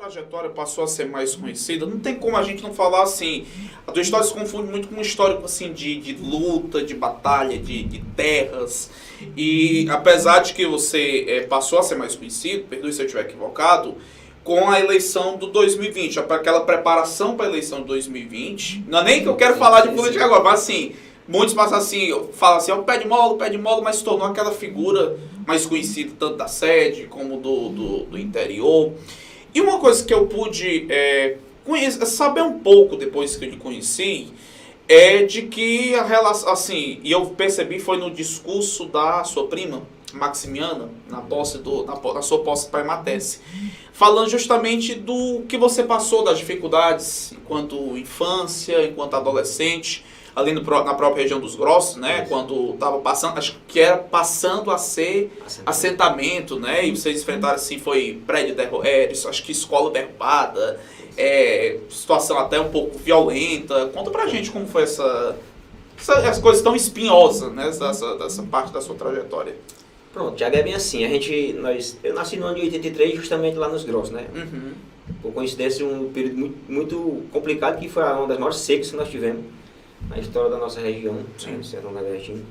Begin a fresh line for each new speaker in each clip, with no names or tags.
trajetória passou a ser mais conhecida, não tem como a gente não falar assim. A tua história se confunde muito com um histórico assim, de luta, de batalha, de terras. E apesar de que você passou a ser mais conhecido, perdoe se eu estiver equivocado, com a eleição do 2020, aquela preparação para a eleição de 2020. Não é nem que eu quero falar de política agora, mas assim, muitos passam assim, falam assim, o pé de mola, mas se tornou aquela figura mais conhecida tanto da sede como do interior. E uma coisa que eu pude saber um pouco depois que eu lhe conheci, é de que a relação, assim, e eu percebi foi no discurso da sua prima, Maximiana, na sua posse de pai Matesse, falando justamente do que você passou, das dificuldades enquanto infância, enquanto adolescente, ali na própria região dos Grossos, né, quando estava passando, acho que era passando a ser assentamento, né, e vocês enfrentaram assim, foi prédio derrubado, acho que escola derrubada, situação até um pouco violenta. Conta pra gente como foi as coisas tão espinhosas, né, dessa parte da sua trajetória.
Pronto, Thiago, é bem assim, eu nasci no ano de 83 justamente lá nos Grossos, né, por coincidência um período muito complicado, que foi uma das maiores secas que nós tivemos na história da nossa região, né, Sertão Nordestino.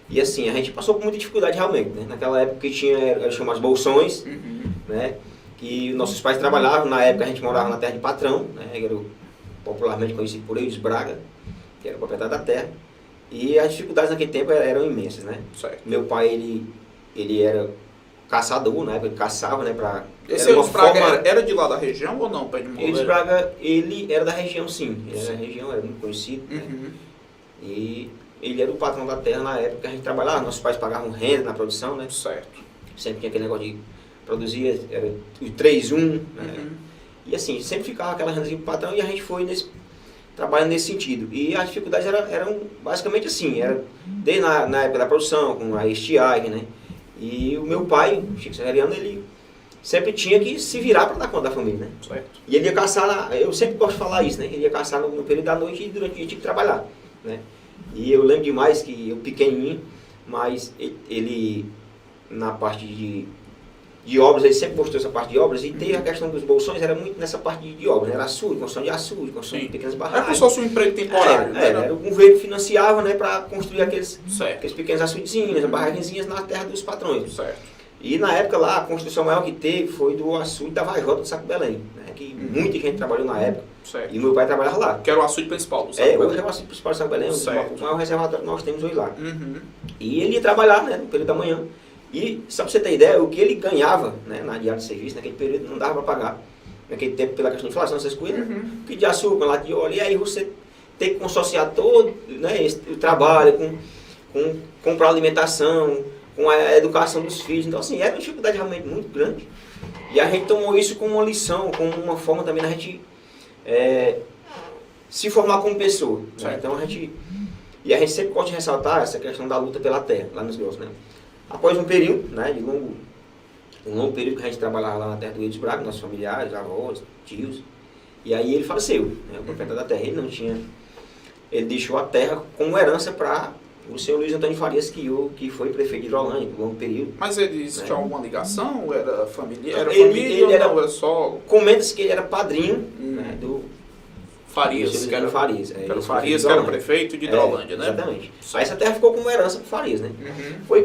E assim, a gente passou por muita dificuldade realmente, né? Naquela época que tinha chamados bolsões, né? Que nossos pais trabalhavam, na época a gente morava na terra de patrão, né? Que era popularmente conhecido por Eudes Braga, que era o proprietário da terra. E as dificuldades naquele tempo eram imensas, né?
Certo.
Meu pai, ele era caçador, né? Ele caçava, né?
Esse Eudes Braga era de lá da região ou não, Pé de Mola?
Eudes Braga, ele era da região, sim. Ele era da região, era muito conhecido, né? E ele era o patrão da terra na época que a gente trabalhava. Nossos pais pagavam renda na produção, né?
Certo.
Sempre tinha aquele negócio de produzir, era o 3-1, né? E assim, sempre ficava aquela rendazinha pro patrão e a gente foi trabalhando nesse sentido. E as dificuldades eram basicamente assim, desde na época da produção, com a estiagem, né? E o meu pai, o Chico Severiano, ele sempre tinha que se virar para dar conta da família, né?
Certo.
E ele ia caçar, eu sempre gosto de falar isso, né? Ele ia caçar no período da noite e durante o dia tinha que trabalhar, né? E eu lembro demais que eu pequenininho, mas ele na parte de obras, ele sempre mostrou essa parte de obras, e teve a questão dos bolsões, era muito nessa parte de obras, né? Era açude, construção de açude, construção de pequenas barragens.
Era como se fosse um emprego temporário.
Era o governo financiava, né, para construir aqueles pequenos açudezinhos, barragenzinhas na terra dos patrões.
Certo.
E na época lá, a construção maior que teve foi do açude da Vajota do Saco Belém, né? Que muita gente trabalhou na época.
Certo.
E meu pai trabalhava lá.
Que era o açude principal do Saco Belém.
Hoje é o açude principal do Saco Belém, o maior reservatório que nós temos hoje lá. E ele ia trabalhar, né, no período da manhã. E, só para você ter ideia, o que ele ganhava, né, na diária de serviço, naquele período, não dava para pagar. Naquele tempo, pela questão de inflação, essas coisas, que de açúcar, lá de óleo, e aí você tem que consociar todo, né, o trabalho com comprar alimentação, com a educação dos filhos. Então, assim, era uma dificuldade realmente muito grande. E a gente tomou isso como uma lição, como uma forma também da gente se formar como pessoa. Né? Então, a gente sempre gosta de ressaltar essa questão da luta pela terra, lá nos Grossos, né? Após um período, né, um longo período que a gente trabalhava lá na terra do Eudes Braga, nossos familiares, avós, tios, e aí ele faleceu, né, o proprietário da terra. Ele deixou a terra como herança para o senhor Luiz Antônio Farias, que foi prefeito de Hidrolândia por um longo período.
Mas eles tinham alguma ligação? Era família?
Ele
era só...
Comenta-se que ele era padrinho, né, do
Farias, que era o prefeito de Hidrolândia, né?
Exatamente. Aí essa terra ficou como herança para Farias, né?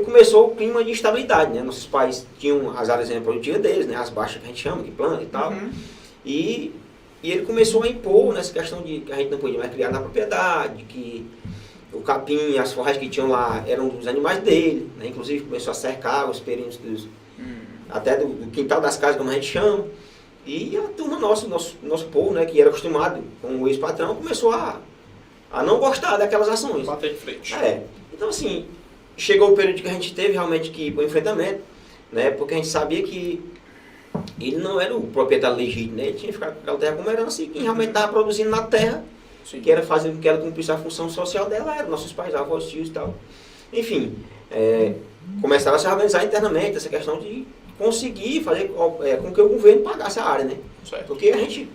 Começou o clima de instabilidade, né? Nossos pais tinham as áreas produtivas deles, né? As baixas que a gente chama, que planta e tal. E ele começou a impor nessa questão de que a gente não podia mais criar na propriedade, que o capim, as forragens que tinham lá eram dos animais dele, né? Inclusive começou a cercar os perímetros até do quintal das casas, como a gente chama. E a turma nosso povo, né, que era acostumado com o ex-patrão, começou a não gostar daquelas ações.
Bater de frente.
Então, assim, chegou o período que a gente teve realmente que ir para o enfrentamento, né, porque a gente sabia que ele não era o proprietário legítimo, né, ele tinha que ficar com aquela terra como herança, e quem realmente estava produzindo na terra, que era fazendo com que ela cumprisse a função social dela, eram nossos pais, avós, tios e tal. Enfim, começaram a se organizar internamente essa questão de conseguir fazer com que o governo pagasse a área, né?
Certo.
Porque a gente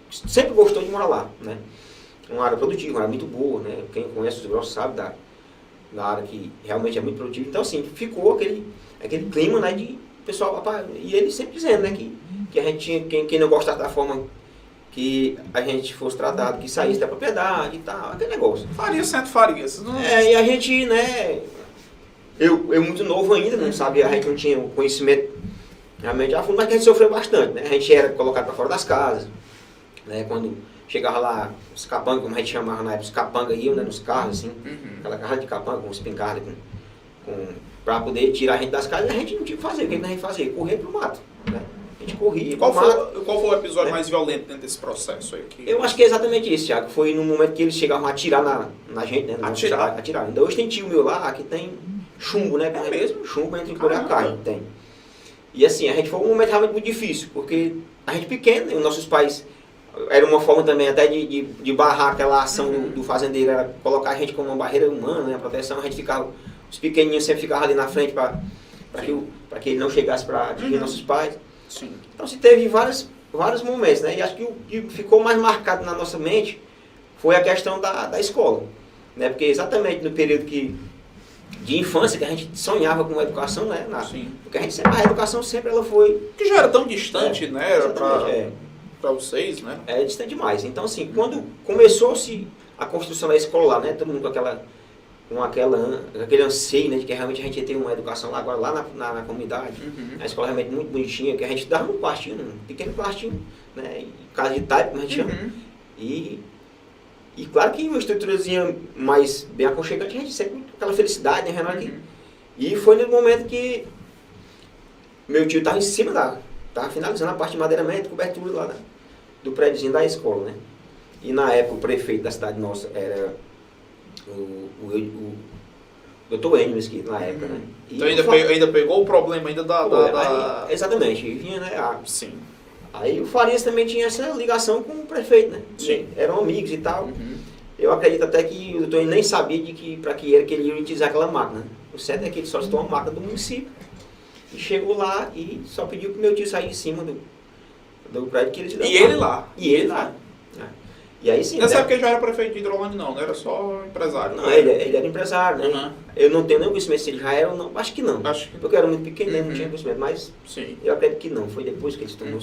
sempre gostou de morar lá, né? Uma área produtiva, uma área muito boa, né? Quem conhece os Grossos sabe da área que realmente é muito produtiva. Então, assim, ficou aquele clima, né, de pessoal, e ele sempre dizendo, né, que que a gente tinha, quem não gostasse da forma que a gente fosse tratado, que saísse da propriedade e tal, aquele negócio.
Faria certo, Farias. Não...
E a gente, né, eu muito novo ainda, não sabia, a gente não tinha o conhecimento realmente a fundo, mas a gente sofreu bastante, né? A gente era colocado para fora das casas, né? Quando chegava lá, os capangas, como a gente chamava na época, os capangas iam, né, nos carros, assim, aquela carra de capanga com espingarda, para poder tirar a gente das casas, e a gente não tinha o que fazer, o que a gente fazia? Correr pro mato, né? A gente corria.
Qual foi o episódio mais violento dentro desse processo aí?
Eu acho que é exatamente isso, Thiago. Foi no momento que eles chegavam a atirar na gente, né?
Atirar?
Ainda hoje tem tio meu lá que tem chumbo, né?
É mesmo?
Chumbo entre colher a carne, tem. E assim, a gente foi um momento realmente muito difícil, porque a gente pequeno, os nossos pais, era uma forma também até de barrar aquela ação do fazendeiro, era colocar a gente como uma barreira humana, né? A proteção, a gente ficava, os pequenininhos sempre ficavam ali na frente para que ele não chegasse para atingir nossos pais.
Sim.
Então se teve vários momentos, né? E acho que o que ficou mais marcado na nossa mente foi a questão da escola, né? Porque exatamente no período de infância que a gente sonhava com a educação, né?
Sim.
Porque a educação sempre ela foi...
Que já era tão distante, né? Era para vocês, né?
É distante demais. Então assim, quando começou-se a construção da escola lá, né? Todo mundo com aquele anseio, né, de que realmente a gente ia ter uma educação lá, agora lá na comunidade. A escola realmente muito bonitinha, que a gente dava num quartinho, num pequeno quartinho, né, em casa de taipa, como a gente chama. E claro que uma estruturazinha mais bem aconchegante, a gente sempre com aquela felicidade, né, Renato? E foi no momento que meu tio estava em cima estava finalizando a parte de madeiramento, cobertura lá do prédiozinho da escola, né. E na época o prefeito da cidade nossa era o doutor Enio Mesquita, na época, né? E
então ainda pegou o problema ainda
Aí, exatamente, vinha, né?
Sim.
Aí o Farias também tinha essa ligação com o prefeito, né?
Sim.
Eram amigos e tal. Eu acredito até que o doutor Enio nem sabia para que era que ele ia utilizar aquela máquina. O certo é que ele solicitou uma máquina do município e chegou lá e só pediu para o meu tio sair de cima do prédio que eles
E ele lá.
E ele lá. E aí sim.
Nessa época ele já era prefeito de Hidrolândia, não era só empresário.
Não, ele era empresário, né? Eu não tenho nenhum conhecimento se ele já era ou não. Acho que não. Porque eu era muito pequeno, né? Não tinha conhecimento, mas
sim.
Eu acredito que não. Foi depois que ele se tornou,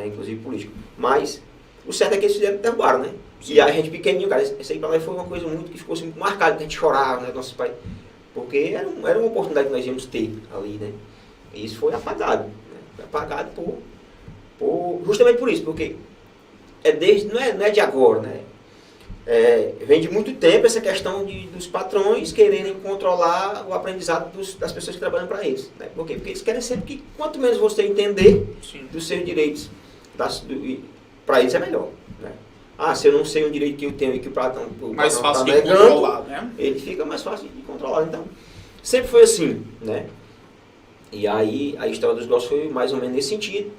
inclusive, político. Mas o certo é que eles fizeram derrubaram, né? Sim. E a gente pequenininho, cara, isso aí pra lá foi uma coisa muito que ficou assim, muito marcada, que a gente chorava, né? Nossos pais. Porque era uma oportunidade que nós íamos ter ali, né? E isso foi apagado. Né? Foi apagado justamente por isso, porque não é de agora, né? Vem de muito tempo essa questão dos patrões quererem controlar o aprendizado das pessoas que trabalham para eles. Né? Por quê? Porque eles querem sempre que quanto menos você entender dos seus direitos, para eles é melhor. Né? Se eu não sei um direito que eu tenho e que o patrão
mais fácil
tá
de controlar, né?
Ele fica mais fácil de controlar. Então, sempre foi assim, né? E aí a história dos Glossos foi mais ou menos nesse sentido,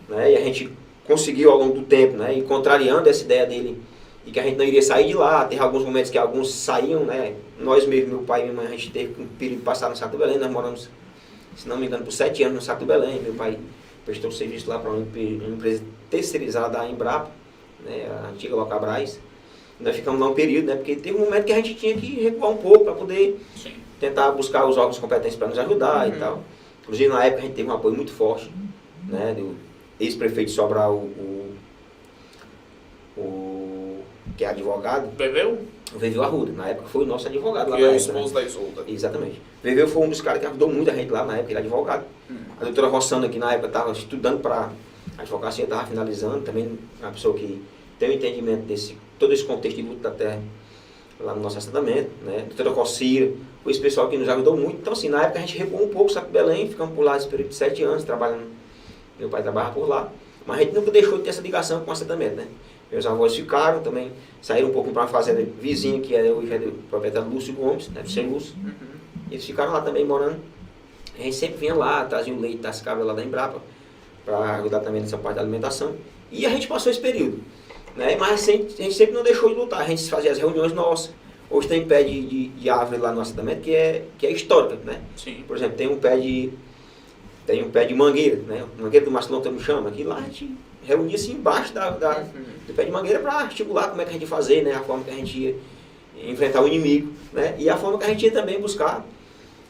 né? E a gente conseguiu ao longo do tempo, né? E contrariando essa ideia dele e que a gente não iria sair de lá, teve alguns momentos que alguns saíam, né? Nós mesmo, meu pai e minha mãe, a gente teve um período de passar no Saco do Belém, nós moramos, se não me engano, por 7 anos no Saco do Belém, meu pai prestou serviço lá para uma empresa terceirizada da Embrapa, né? A antiga Locabras. Nós ficamos lá um período, né? Porque teve um momento que a gente tinha que recuar um pouco para poder tentar buscar os órgãos competentes para nos ajudar e tal. Inclusive na época a gente teve um apoio muito forte, né? Do ex-prefeito de Sobral, que é advogado.
Veveu?
O Veveu Arruda, na época foi o nosso advogado lá.
Que é o esposo da Isolda.
Exatamente. Veveu foi um dos caras que ajudou muito a gente lá na época, ele é advogado. A doutora Rossana, que na época estava estudando para a advocacia, estava finalizando, também uma pessoa que tem um entendimento todo esse contexto de luta da terra lá no nosso assentamento, né? A doutora Cossira, foi esse pessoal que nos ajudou muito. Então assim, na época a gente recuou um pouco, Saco Belém, ficamos por lá esse período de 7 anos, trabalhando. Meu pai trabalhava por lá, mas a gente nunca deixou de ter essa ligação com o assentamento, né? Meus avós ficaram também, saíram um pouco para uma fazenda vizinha, que hoje é do proprietário Lúcio Gomes, né? Sem Lúcio. Eles ficaram lá também morando. A gente sempre vinha lá, trazia o leite das cabras lá da Embrapa, para ajudar também nessa parte da alimentação. E a gente passou esse período, né? Mas a gente sempre não deixou de lutar, a gente fazia as reuniões nossas. Hoje tem pé de árvore lá no assentamento que é histórica, né?
Sim.
Por exemplo, tem um pé de mangueira, né? Mangueira do Marcelão que eu me chamo, aqui lá a gente reunia assim embaixo do pé de mangueira para articular como é que a gente ia fazer, né? A forma que a gente ia enfrentar o inimigo, né? E a forma que a gente ia também buscar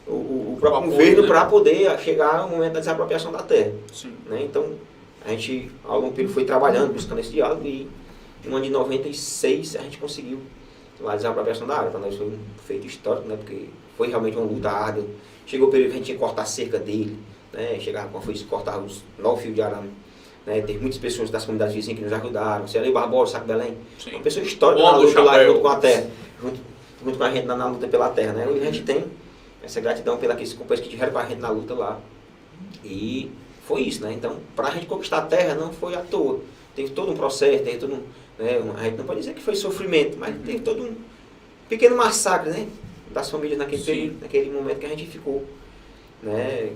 o próprio governo, né? Para poder chegar ao momento da desapropriação da terra.
Sim.
Né? Então, A gente, ao longo do período, foi trabalhando, buscando esse diálogo e no ano de 96 a gente conseguiu lá a desapropriação da área. Para nós foi um feito histórico, né? Porque foi realmente uma luta árdua. Chegou o período que a gente tinha que cortar a cerca dele, né? Chegava com a foice, cortar os 9 fios de arame. Né? Teve muitas pessoas das comunidades vizinhas que nos ajudaram. Ceará Barbosa, Saco Belém. Sim. Uma pessoa histórica na luta lá junto com a terra. Junto com a gente na luta pela terra, né? Hoje a gente tem essa gratidão pelos companheiros que tiveram com a gente na luta lá. E foi isso, né? Então, para a gente conquistar a terra não foi à toa. Teve todo um processo, teve todo um... Né? A gente não pode dizer que foi sofrimento, mas teve todo um pequeno massacre, né? Das famílias naquele momento que a gente ficou, né?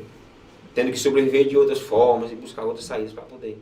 Tendo que sobreviver de outras formas e buscar outras saídas para poder